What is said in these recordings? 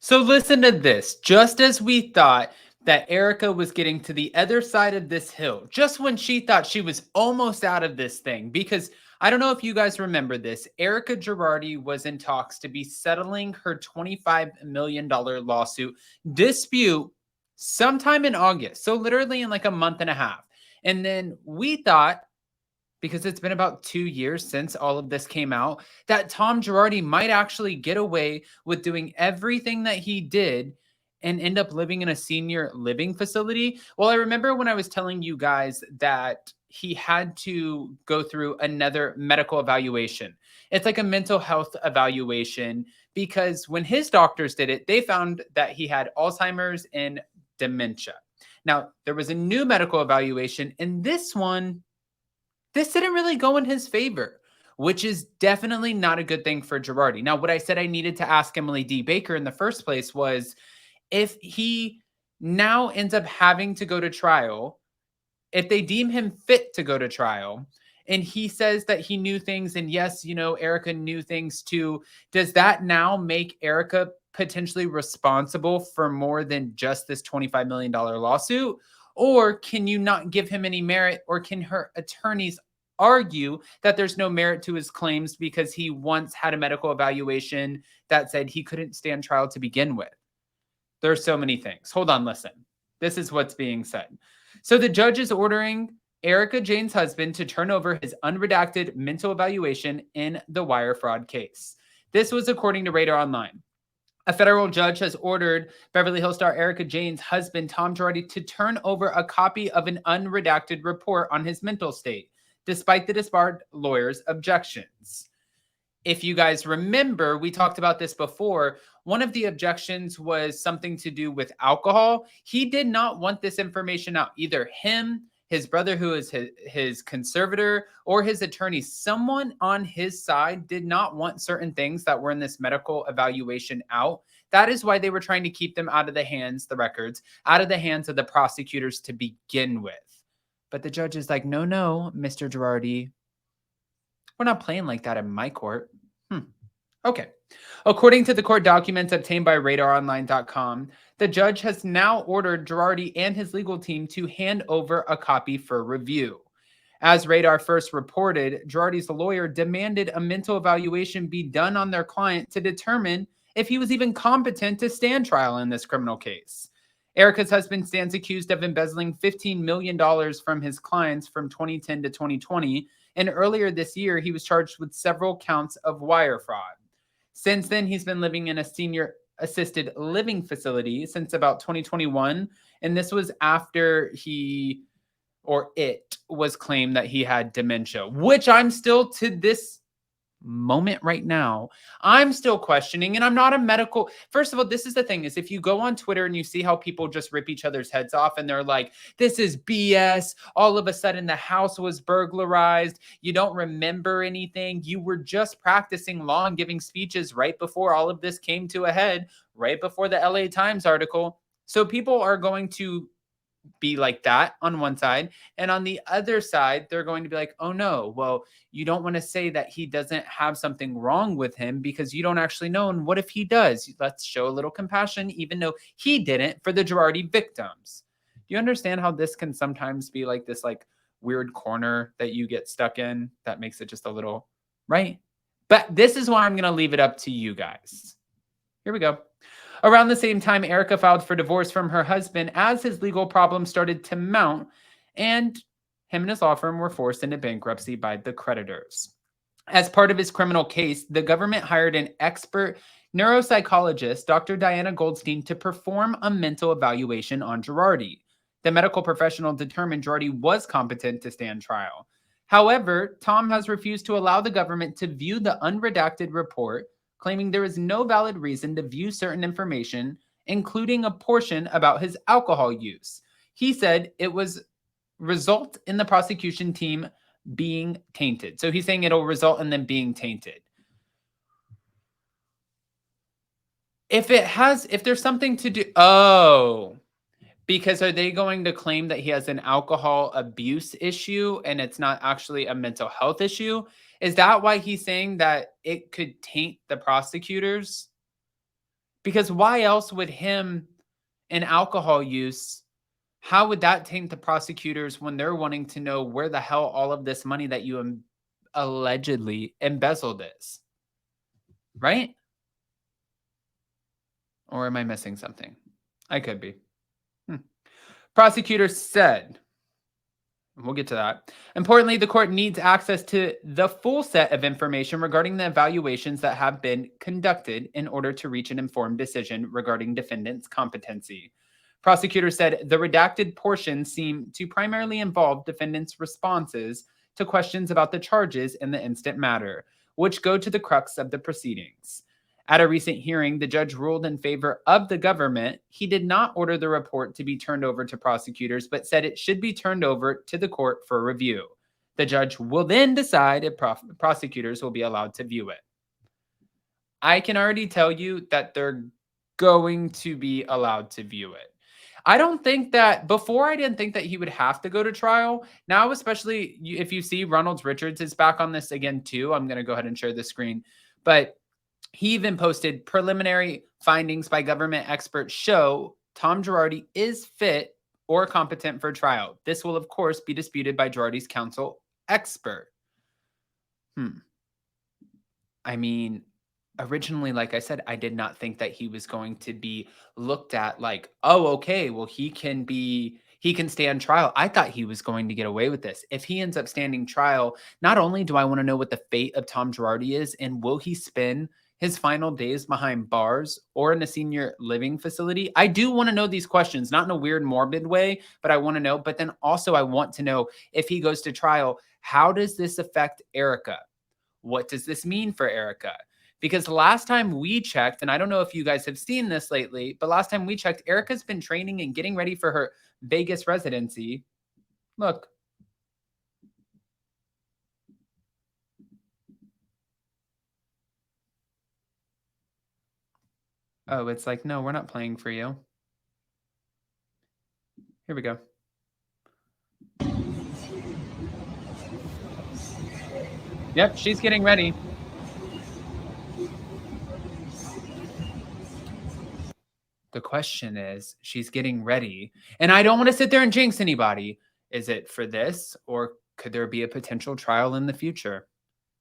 So listen to this. Just as we thought that Erica was getting to the other side of this hill, just when she thought she was almost out of this thing, because I don't know if you guys remember this, Erica Girardi was in talks to be settling her $25 million lawsuit dispute sometime in August. So literally in like a month and a half. And then we thought, because it's been about 2 years since all of this came out, that Tom Girardi might actually get away with doing everything that he did and end up living in a senior living facility. Well, I remember when I was telling you guys that he had to go through another medical evaluation. It's like a mental health evaluation because when his doctors did it, they found that he had Alzheimer's and dementia. Now, there was a new medical evaluation, and this didn't really go in his favor, which is definitely not a good thing for Girardi. Now, what I said I needed to ask Emily D. Baker in the first place was if he now ends up having to go to trial, if they deem him fit to go to trial, and he says that he knew things, and yes, Erica knew things too, does that now make Erica potentially responsible for more than just this $25 million lawsuit? Or can you not give him any merit, or can her attorneys argue that there's no merit to his claims because he once had a medical evaluation that said he couldn't stand trial to begin with? There's so many things. Hold on, listen. This is what's being said. So the judge is ordering Erica Jane's husband to turn over his unredacted mental evaluation in the wire fraud case. This was according to Radar Online. A federal judge has ordered Beverly Hills star Erica Jane's husband, Tom Girardi, to turn over a copy of an unredacted report on his mental state, despite the disbarred lawyer's objections. If you guys remember, we talked about this before. One of the objections was something to do with alcohol. He did not want this information out. Either him, his brother, who is his conservator, or his attorney, someone on his side did not want certain things that were in this medical evaluation out. That is why they were trying to keep them out of the hands, the records, out of the hands of the prosecutors to begin with. But the judge is like, no, Mr. Girardi, we're not playing like that in my court. Okay. According to the court documents obtained by RadarOnline.com, the judge has now ordered Girardi and his legal team to hand over a copy for review. As Radar first reported, Girardi's lawyer demanded a mental evaluation be done on their client to determine if he was even competent to stand trial in this criminal case. Erica's husband stands accused of embezzling $15 million from his clients from 2010 to 2020, and earlier this year, he was charged with several counts of wire fraud. Since then, he's been living in a senior assisted living facility since about 2021, and this was after it was claimed that he had dementia, which I'm still, to this moment right now, I'm still questioning. And I'm not a medical. First of all, this is the thing, is if you go on Twitter and you see how people just rip each other's heads off and they're like, this is BS. All of a sudden the house was burglarized. You don't remember anything. You were just practicing law and giving speeches right before all of this came to a head, right before the LA Times article. So people are going to be like that on one side, and on the other side they're going to be like, oh no, well, you don't want to say that he doesn't have something wrong with him because you don't actually know, and what if he does? Let's show a little compassion, even though he didn't, for the Girardi victims. Do you understand how this can sometimes be like this like weird corner that you get stuck in that makes it just a little right? But this is why I'm going to leave it up to you guys. Here we go. Around the same time, Erica filed for divorce from her husband as his legal problems started to mount, and him and his law firm were forced into bankruptcy by the creditors. As part of his criminal case, the government hired an expert neuropsychologist, Dr. Diana Goldstein, to perform a mental evaluation on Girardi. The medical professional determined Girardi was competent to stand trial. However, Tom has refused to allow the government to view the unredacted report, claiming there is no valid reason to view certain information, including a portion about his alcohol use. He said it was result in the prosecution team being tainted. So he's saying it'll result in them being tainted. If there's something to do, because are they going to claim that he has an alcohol abuse issue and it's not actually a mental health issue? Is that why he's saying that it could taint the prosecutors? Because why else would him and alcohol use, how would that taint the prosecutors when they're wanting to know where the hell all of this money that you allegedly embezzled is? Right? Or am I missing something? I could be. Prosecutors said, we'll get to that. Importantly, the court needs access to the full set of information regarding the evaluations that have been conducted in order to reach an informed decision regarding defendant's competency. Prosecutors said the redacted portions seem to primarily involve defendant's responses to questions about the charges in the instant matter, which go to the crux of the proceedings. At a recent hearing, the judge ruled in favor of the government. He did not order the report to be turned over to prosecutors, but said it should be turned over to the court for review. The judge will then decide if prosecutors will be allowed to view it. I can already tell you that they're going to be allowed to view it. I don't think that before I didn't think that he would have to go to trial. Now, especially if you see Ronald Richards is back on this again too. I'm going to go ahead and share the screen. But he even posted preliminary findings by government experts show Tom Girardi is fit or competent for trial. This will, of course, be disputed by Girardi's counsel expert. I mean, originally, like I said, I did not think that he was going to be looked at like, oh, okay, well, he can stand trial. I thought he was going to get away with this. If he ends up standing trial, not only do I want to know what the fate of Tom Girardi is, and will he spend his final days behind bars or in a senior living facility? I do want to know these questions, not in a weird, morbid way, but I want to know. But then also I want to know, if he goes to trial, how does this affect Erica? What does this mean for Erica? Because last time we checked, and I don't know if you guys have seen this lately, but last time we checked, Erica's been training and getting ready for her Vegas residency. Look. Oh, it's like, no, we're not playing for you. Here we go. Yep, she's getting ready. The question is, she's getting ready. And I don't want to sit there and jinx anybody. Is it for this, or could there be a potential trial in the future?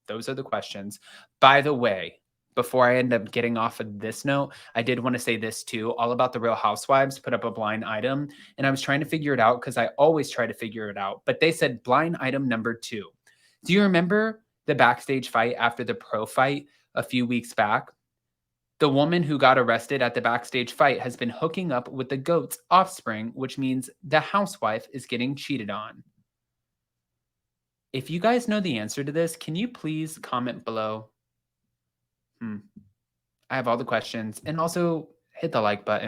Those are the questions. By the way, before I end up getting off of this note, I did want to say this too. All About the Real Housewives put up a blind item, and I was trying to figure it out because I always try to figure it out. But they said blind item number 2. Do you remember the backstage fight after the pro fight a few weeks back? The woman who got arrested at the backstage fight has been hooking up with the goat's offspring, which means the housewife is getting cheated on. If you guys know the answer to this, can you please comment below? I have all the questions, and also hit the like button.